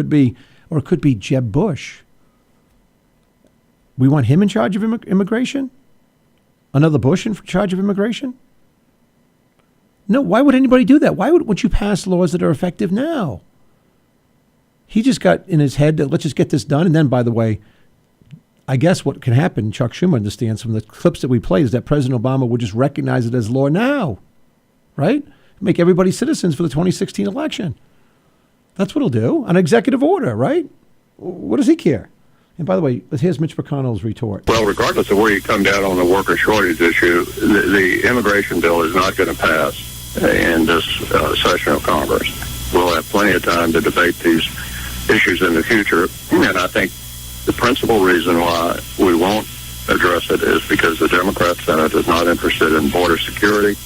[SPEAKER 2] could be Jeb Bush. We want him in charge of immigration? Another Bush in charge of immigration? No, why would anybody do that? Why would you pass laws that are effective now? He just got in his head that let's just get this done. And then, by the way, I guess what can happen, Chuck Schumer understands from the clips that we played, is that President Obama would just recognize it as law now, right? Make everybody citizens for the 2016 election. That's what he'll do. An executive order, right? What does he care? And by the way, here's Mitch McConnell's retort.
[SPEAKER 6] Well, regardless of where you come down on the worker shortage issue, the immigration bill is not going to pass in this session of Congress. We'll have plenty of time to debate these issues in the future. And I think the principal reason why we won't address it is because the Democrat Senate is not interested in border security.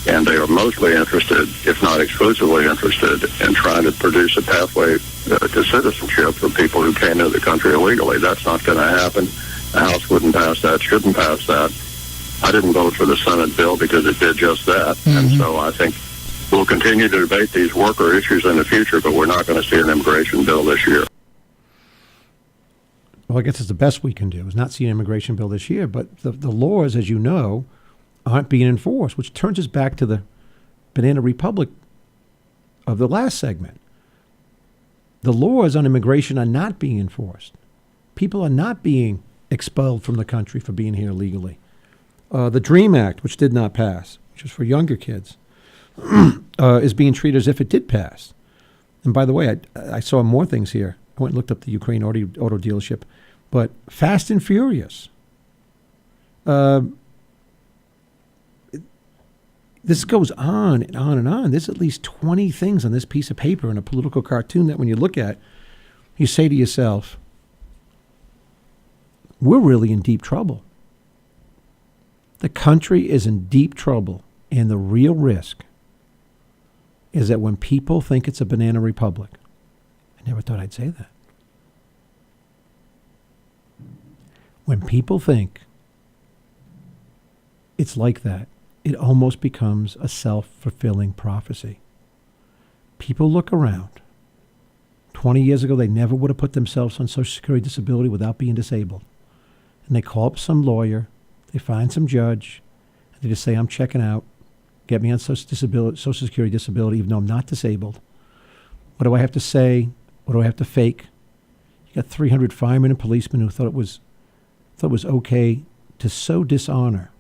[SPEAKER 6] And they are mostly interested, if not exclusively interested, in trying to produce a pathway to citizenship for people who came into the country illegally. That's not going to happen. The House wouldn't pass that, shouldn't pass that. I didn't vote for the Senate bill because it did just that. Mm-hmm. And so I think we'll continue to debate these worker issues in the future, but we're not going to see an immigration bill this year.
[SPEAKER 2] Well, I guess it's the best we can do is not see an immigration bill this year. But the laws, as you know, aren't being enforced, which turns us back to the Banana Republic of the last segment. The laws on immigration are not being enforced. People are not being expelled from the country for being here illegally. The DREAM Act, which did not pass, which is for younger kids, is being treated as if it did pass. And by the way, I saw more things here. I went and looked up the Ukraine auto dealership. But Fast and Furious. This goes on and on and on. There's at least 20 things on this piece of paper in a political cartoon that when you look at, you say to yourself, we're really in deep trouble. The country is in deep trouble, and the real risk is that when people think it's a banana republic, I never thought I'd say that. When people think it's like that, it almost becomes a self-fulfilling prophecy. People look around. 20 years ago, they never would have put themselves on Social Security disability without being disabled. And they call up some lawyer, they find some judge, and they just say, I'm checking out, get me on Social Security disability, even though I'm not disabled. What do I have to say? What do I have to fake? You got 300 firemen and policemen who thought it was okay to so dishonor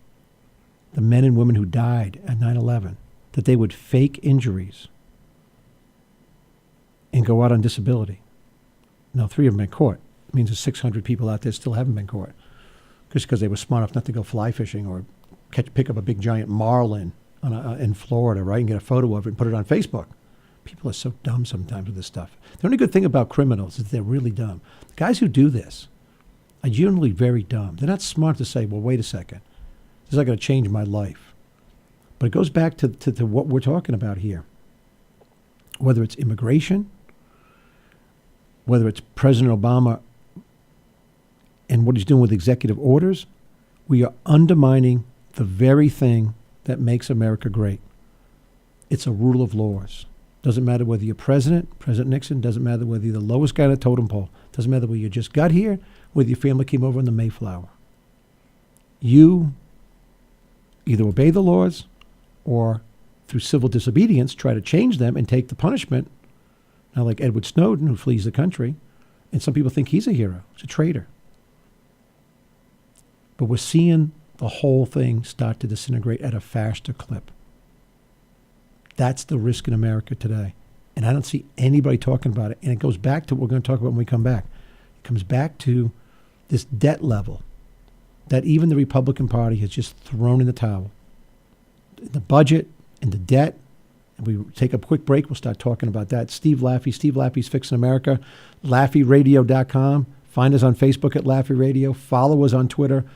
[SPEAKER 2] the men and women who died at 9/11, that they would fake injuries and go out on disability. Now, 3 of them been caught. It means there's 600 people out there still haven't been caught, just because they were smart enough not to go fly fishing or pick up a big giant marlin in Florida, right, and get a photo of it and put it on Facebook. People are so dumb sometimes with this stuff. The only good thing about criminals is they're really dumb. The guys who do this are generally very dumb. They're not smart to say, well, wait a second. This is not going to change my life. But it goes back to what we're talking about here. Whether it's immigration, whether it's President Obama and what he's doing with executive orders, we are undermining the very thing that makes America great. It's a rule of laws. Doesn't matter whether you're President Nixon, doesn't matter whether you're the lowest guy on the totem pole, doesn't matter whether you just got here, whether your family came over in the Mayflower. You either obey the laws or through civil disobedience try to change them and take the punishment. Now, like Edward Snowden, who flees the country, and some people think he's a hero. He's a traitor. But we're seeing the whole thing start to disintegrate at a faster clip. That's the risk in America today. And I don't see anybody talking about it. And it goes back to what we're going to talk about when we come back. It comes back to this debt level that even the Republican Party has just thrown in the towel. The budget and the debt. And we take a quick break. We'll start talking about that. Steve Laffey, Steve Laffey's Fixing America, LaffeyRadio.com. Find us on Facebook at Laffey Radio. Follow us on Twitter.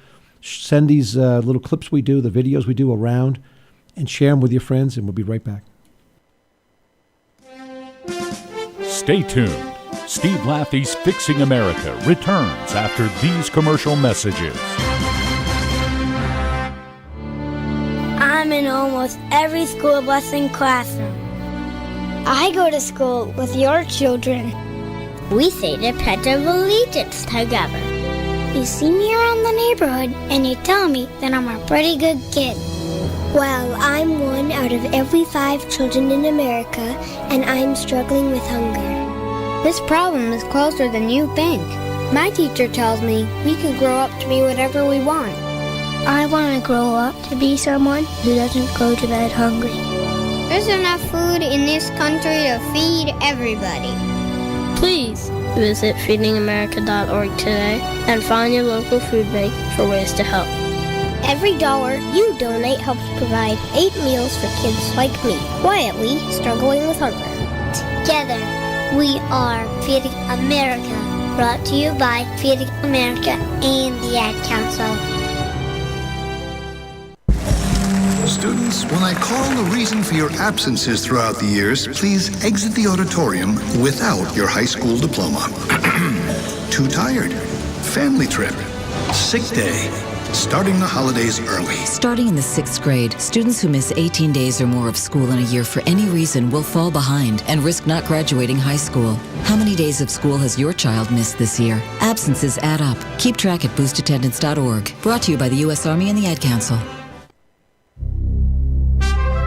[SPEAKER 2] Send these little clips we do, the videos we do around, and share them with your friends, and we'll be right back.
[SPEAKER 1] Stay tuned. Steve Laffey's Fixing America returns after these commercial messages.
[SPEAKER 31] I'm in almost every school bus and classroom. I go to school with your children. We say the Pledge of Allegiance together. You see me around the neighborhood and you tell me that I'm a pretty good kid. Well, I'm one out of every 5 children in America, and I'm struggling with hunger. This problem is closer than you think. My teacher tells me we can grow up to be whatever we want. I want to grow up to be someone who doesn't go to bed hungry. There's enough food in this country to feed everybody. Please visit feedingamerica.org today and find your local food bank for ways to help. Every dollar you donate helps provide 8 meals for kids like me, quietly struggling with hunger. Together, we are Feeding America. Brought to you by Feeding America and the Ad Council.
[SPEAKER 7] Students, when I call the reason for your absences throughout the years, please exit the auditorium without your high school diploma. Too tired, family trip, sick day, starting the holidays early.
[SPEAKER 8] Starting in the 6th grade, students who miss 18 days or more of school in a year for any reason will fall behind and risk not graduating high school. How many days of school has your child missed this year? Absences add up. Keep track at boostattendance.org. Brought to you by the U.S. Army and the Ad Council.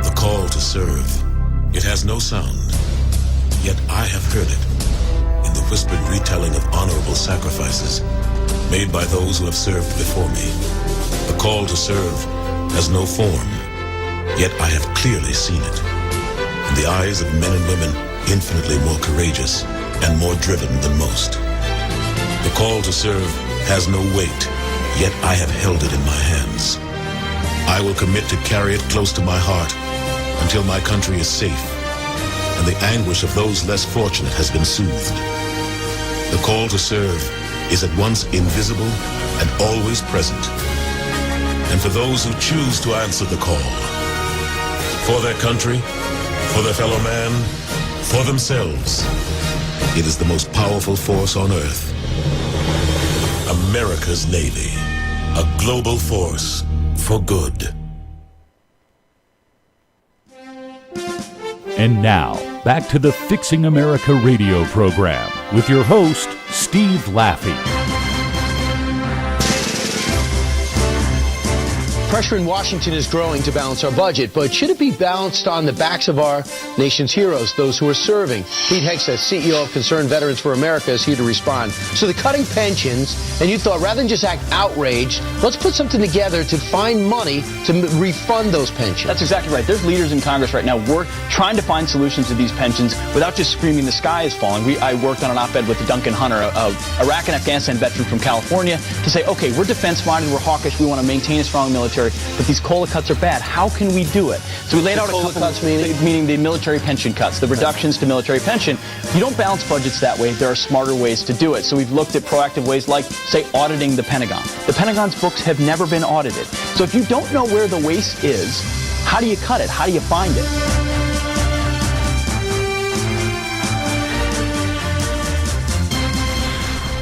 [SPEAKER 9] The call to serve. It has no sound, yet I have heard it in the whispered retelling of honorable sacrifices made by those who have served before me. The call to serve has no form, yet I have clearly seen it in the eyes of men and women infinitely more courageous and more driven than most. The call to serve has no weight, yet I have held it in my hands. I will commit to carry it close to my heart until my country is safe and the anguish of those less fortunate has been soothed. The call to serve is at once invisible and always present. And for those who choose to answer the call, for their country, for their fellow man, for themselves, it is the most powerful force on earth. America's Navy, a global force for good.
[SPEAKER 1] And now, back to the Fixing America radio program with your host, Steve Laffey.
[SPEAKER 10] Pressure in Washington is growing to balance our budget, but should it be balanced on the backs of our nation's heroes, those who are serving? Pete Hegseth, CEO of Concerned Veterans for America, is here to respond. So they're cutting pensions, and you thought rather than just act outraged, let's put something together to find money to refund those pensions.
[SPEAKER 25] That's exactly right. There's leaders in Congress right now trying to find solutions to these pensions without just screaming the sky is falling. I worked on an op-ed with Duncan Hunter, an Iraq and Afghanistan veteran from California, to say, okay, we're defense-minded, we're hawkish, we want to maintain a strong military, but these COLA cuts are bad. How can we do it? So we laid out a couple cuts, meaning the military pension cuts, the reductions to military pension. You don't balance budgets that way. There are smarter ways to do it. So we've looked at proactive ways like, say, auditing the Pentagon. The Pentagon's books have never been audited. So if you don't know where the waste is, how do you cut it? How do you find it?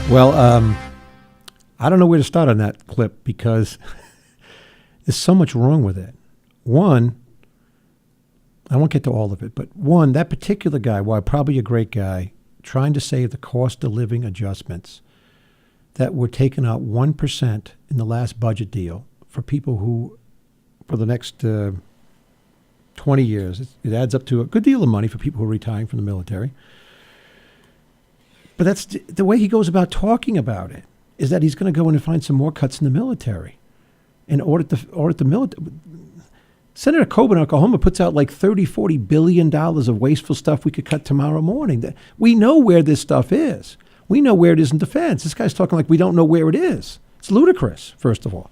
[SPEAKER 2] Well, I don't know where to start on that clip because there's so much wrong with it. One, I won't get to all of it, but one, that particular guy, while probably a great guy, trying to save the cost of living adjustments that were taken out 1% in the last budget deal for people who, for the next 20 years, it adds up to a good deal of money for people who are retiring from the military. But that's the way he goes about talking about it, is that he's going to go in and find some more cuts in the military. And audit the military. Senator Coburn in Oklahoma puts out like $30-40 billion of wasteful stuff we could cut tomorrow morning. We know where this stuff is. We know where it is in defense. This guy's talking like we don't know where it is. It's ludicrous, first of all.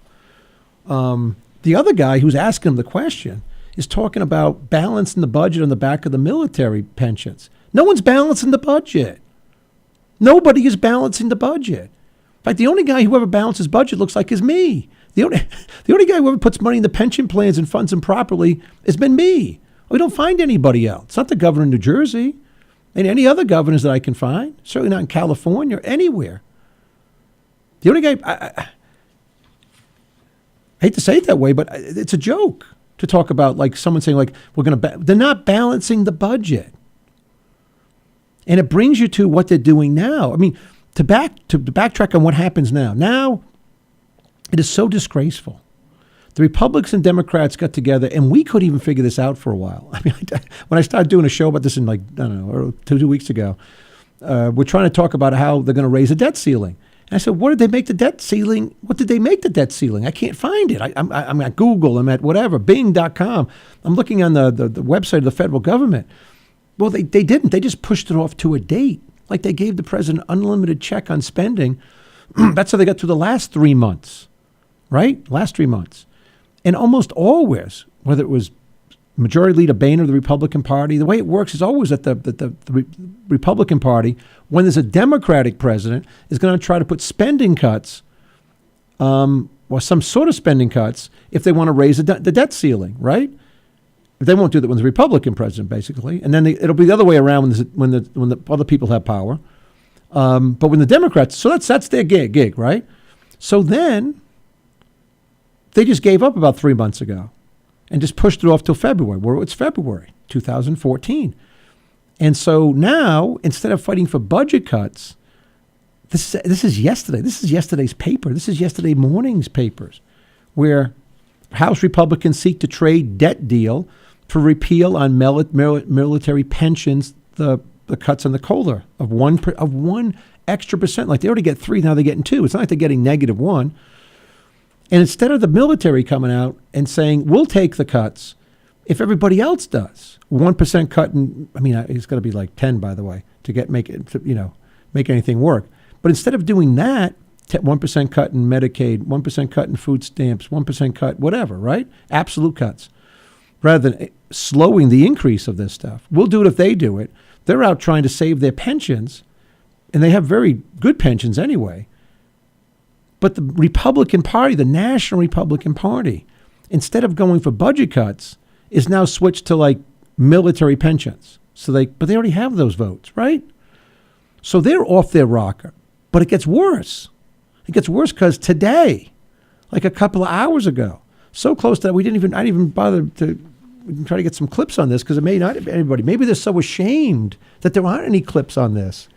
[SPEAKER 2] The other guy who's asking him the question is talking about balancing the budget on the back of the military pensions. No one's balancing the budget. Nobody is balancing the budget. In fact, the only guy who ever balances budget looks like is me. The only guy who ever puts money in the pension plans and funds them properly has been me. We don't find anybody else. It's not the governor of New Jersey and any other governors that I can find. Certainly not in California or anywhere. The only guy, I hate to say it that way, but it's a joke to talk about like someone saying like they're not balancing the budget. And it brings you to what they're doing now. I mean, to backtrack on what happens now. Now, it is so disgraceful. The Republicans and Democrats got together, and we couldn't even figure this out for a while. I mean, when I started doing a show about this in like, I don't know, 2 weeks ago, we're trying to talk about how they're going to raise a debt ceiling. And I said, what did they make the debt ceiling? what did they make the debt ceiling? I can't find it. I'm at Google, I'm at whatever, Bing.com. I'm looking on the website of the federal government. Well, they didn't. They just pushed it off to a date. Like they gave the president unlimited check on spending. That's how they got through the last 3 months, right? Last 3 months. And almost always, whether it was Majority Leader Boehner of the Republican Party, the way it works is always that the Republican Party, when there's a Democratic president, is going to try to put spending cuts or some sort of spending cuts if they want to raise the debt ceiling, right? They won't do that when the Republican president, basically. And then it'll be the other way around when the other people have power. But when the Democrats, so that's their gig, right? So then they just gave up about 3 months ago and just pushed it off till February. Well, it's February 2014. And so now, instead of fighting for budget cuts, this is yesterday. This is yesterday's paper. This is yesterday morning's papers, where House Republicans seek to trade debt deal for repeal on military pensions, the cuts on the COLA of one extra percent. Like they already get 3, now they're getting 2. It's not like they're getting -1. And instead of the military coming out and saying, we'll take the cuts if everybody else does, 1% cut, and I mean, it's got to be like 10, by the way, to make anything work. But instead of doing that, 1% cut in Medicaid, 1% cut in food stamps, 1% cut, whatever, right? Absolute cuts. Rather than slowing the increase of this stuff. We'll do it if they do it. They're out trying to save their pensions, and they have very good pensions anyway. But the Republican Party, the National Republican Party, instead of going for budget cuts, is now switched to like military pensions. But they already have those votes, right? So they're off their rocker. But it gets worse. It gets worse because today, like a couple of hours ago, so close that I didn't even bother to try to get some clips on this because it may not have anybody. Maybe they're so ashamed that there aren't any clips on this.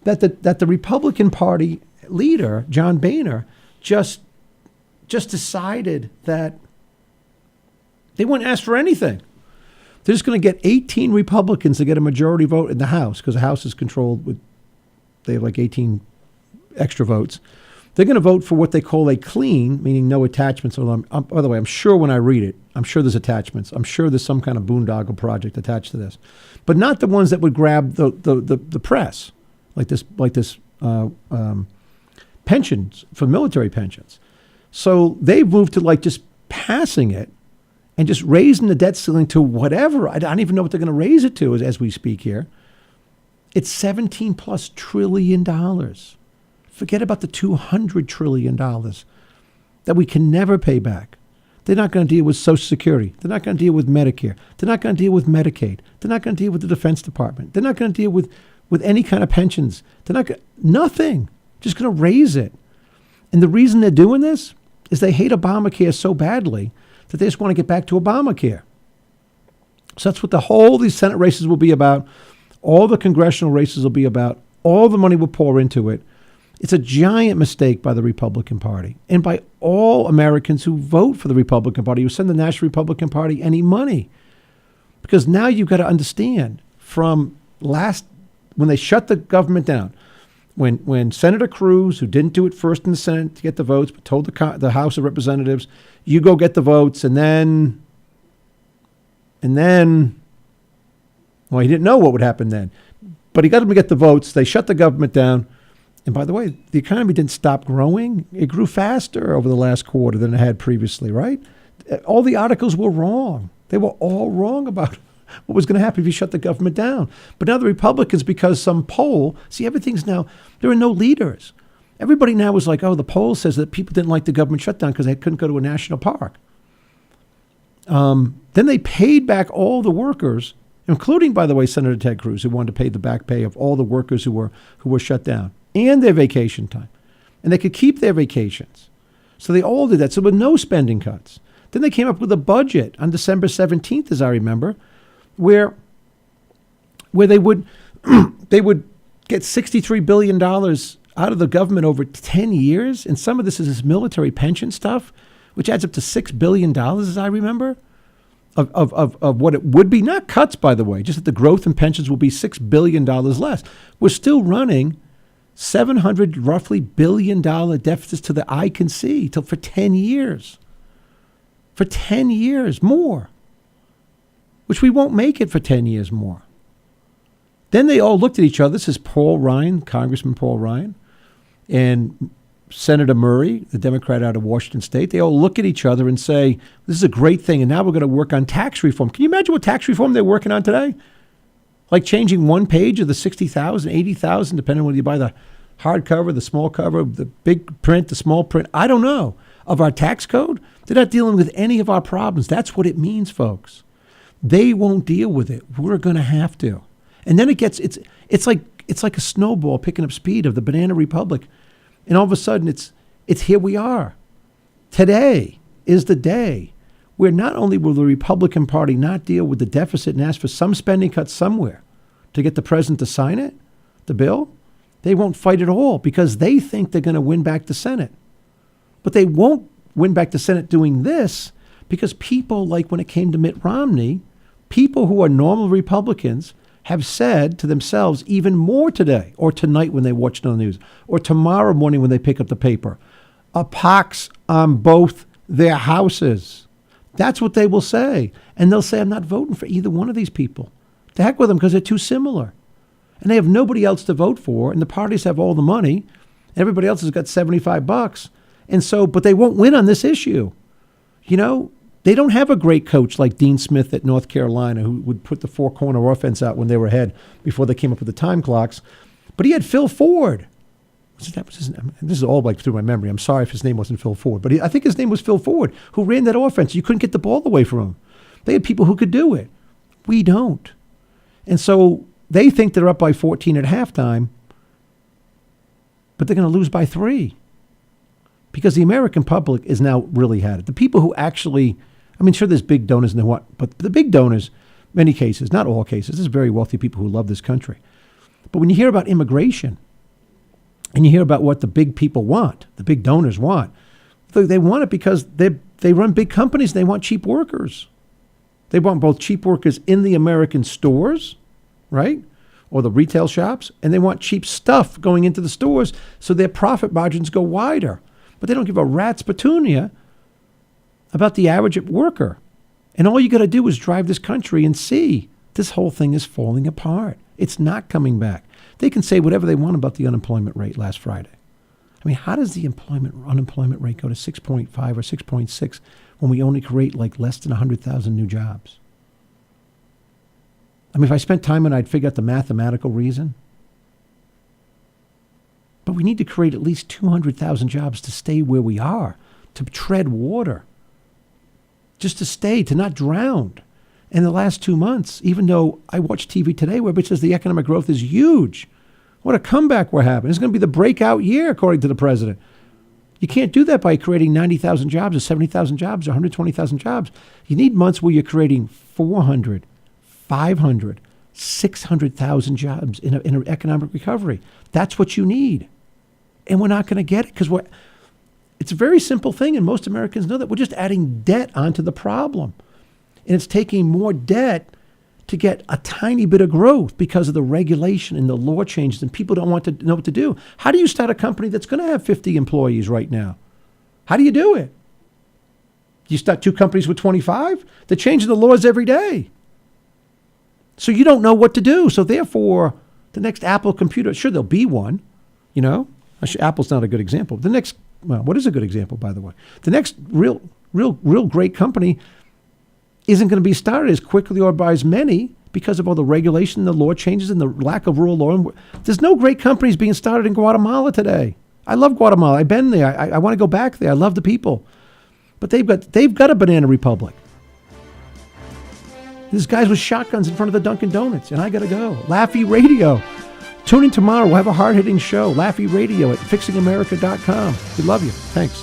[SPEAKER 2] That the Republican Party leader, John Boehner, just decided that they wouldn't ask for anything. They're just going to get 18 Republicans to get a majority vote in the House because the House is controlled with, they have like 18 extra votes. They're going to vote for what they call a clean, meaning no attachments. By the way, I'm sure when I read it, I'm sure there's attachments. I'm sure there's some kind of boondoggle project attached to this, but not the ones that would grab the press, like this pensions for military pensions. So they've moved to like just passing it and just raising the debt ceiling to whatever. I don't even know what they're going to raise it to as we speak here. It's $17+ trillion. Forget about the $200 trillion that we can never pay back. They're not going to deal with Social Security. They're not going to deal with Medicare. They're not going to deal with Medicaid. They're not going to deal with the Defense Department. They're not going to deal with any kind of pensions. They're not nothing. Just going to raise it. And the reason they're doing this is they hate Obamacare so badly that they just want to get back to Obamacare. So that's what these Senate races will be about. All the congressional races will be about. All the money will pour into it. It's a giant mistake by the Republican Party and by all Americans who vote for the Republican Party, who send the National Republican Party any money. Because now you've got to understand from when they shut the government down, when Senator Cruz, who didn't do it first in the Senate to get the votes, but told the House of Representatives, you go get the votes, and then, well, he didn't know what would happen then. But he got them to get the votes. They shut the government down. And by the way, the economy didn't stop growing. It grew faster over the last quarter than it had previously, right? All the articles were wrong. They were all wrong about what was going to happen if you shut the government down. But now the Republicans, because some poll, see, everything's now, there are no leaders. Everybody now is like, oh, the poll says that people didn't like the government shutdown because they couldn't go to a national park. Then they paid back all the workers, including, by the way, Senator Ted Cruz, who wanted to pay the back pay of all the workers who were shut down, and their vacation time. And they could keep their vacations. So they all did that. So with no spending cuts. Then they came up with a budget on December 17th, as I remember, where they would get $63 billion out of the government over 10 years. And some of this is this military pension stuff, which adds up to $6 billion, as I remember, of what it would be. Not cuts, by the way, just that the growth in pensions will be $6 billion less. We're still running $700 roughly billion deficits to the eye can see for 10 years. For 10 years more. Which we won't make it for 10 years more. Then they all looked at each other. This is Paul Ryan, Congressman Paul Ryan, and Senator Murray, the Democrat out of Washington State. They all look at each other and say, this is a great thing, and now we're going to work on tax reform. Can you imagine what tax reform they're working on today? Like changing one page of the 60,000, 80,000, depending on whether you buy the hardcover, the small cover, the big print, the small print, I don't know, of our tax code. They're not dealing with any of our problems. That's what it means, folks. They won't deal with it. We're going to have to. And then it's like a snowball picking up speed of the Banana Republic. And all of a sudden it's here we are. Today is the day where not only will the Republican Party not deal with the deficit and ask for some spending cuts somewhere to get the president to sign it, the bill, they won't fight at all because they think they're going to win back the Senate. But they won't win back the Senate doing this because people, like when it came to Mitt Romney, people who are normal Republicans have said to themselves even more today or tonight when they watch it on the news or tomorrow morning when they pick up the paper, a pox on both their houses. That's what they will say. And they'll say, I'm not voting for either one of these people. The heck with them because they're too similar. And they have nobody else to vote for. And the parties have all the money. Everybody else has got $75. And so, but they won't win on this issue. You know, they don't have a great coach like Dean Smith at North Carolina who would put the four-corner offense out when they were ahead before they came up with the time clocks. But he had Phil Ford. This is all like through my memory. I'm sorry if his name wasn't Phil Ford. But I think his name was Phil Ford, who ran that offense. You couldn't get the ball away from him. They had people who could do it. We don't. And so they think they're up by 14 at halftime, but they're going to lose by 3. Because the American public is now really had it. The people who actually, I mean, sure, there's big donors and they want, but the big donors, many cases, not all cases, there's very wealthy people who love this country. But when you hear about immigration and you hear about what the big people want, the big donors want, they want it because they run big companies and they want cheap workers. They want both cheap workers in the American stores, right? Or the retail shops, and they want cheap stuff going into the stores so their profit margins go wider. But they don't give a rat's petunia about the average worker. And all you got to do is drive this country and see this whole thing is falling apart. It's not coming back. They can say whatever they want about the unemployment rate last Friday. I mean, how does the unemployment rate go to 6.5 or 6.6 when we only create like less than 100,000 new jobs? I mean, if I spent time and I'd figure out the mathematical reason. But we need to create at least 200,000 jobs to stay where we are, to tread water, just to stay, to not drown. In the last 2 months, even though I watched TV today where it says the economic growth is huge. What a comeback we're having. It's going to be the breakout year, according to the president. You can't do that by creating 90,000 jobs or 70,000 jobs or 120,000 jobs. You need months where you're creating 400, 500, 600,000 jobs in an economic recovery. That's what you need. And we're not going to get it because it's a very simple thing, and most Americans know that. We're just adding debt onto the problem. And it's taking more debt to get a tiny bit of growth because of the regulation and the law changes, and people don't want to know what to do. How do you start a company that's going to have 50 employees right now? How do you do it? You start 2 companies with 25? They're changing the laws every day. So you don't know what to do. So therefore, the next Apple computer, sure, there'll be one, you know. Apple's not a good example. What is a good example, by the way? The next real great company isn't going to be started as quickly or by as many because of all the regulation, the law changes, and the lack of rule of law. There's no great companies being started in Guatemala today. I love Guatemala. I've been there. I want to go back there. I love the people. But they've got a banana republic. There's guys with shotguns in front of the Dunkin' Donuts, and I got to go. Laffey Radio. Tune in tomorrow. We'll have a hard-hitting show. Laffey Radio at FIXAMerica.com. We love you. Thanks.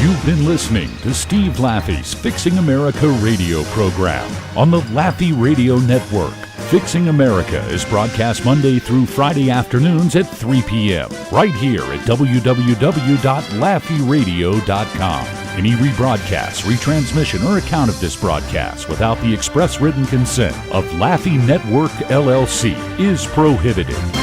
[SPEAKER 1] You've been listening to Steve Laffey's Fixing America radio program on the Laffey Radio Network. Fixing America is broadcast Monday through Friday afternoons at 3 p.m. right here at www.laffeyradio.com. Any rebroadcast, retransmission, or account of this broadcast without the express written consent of Laffey Network, LLC is prohibited.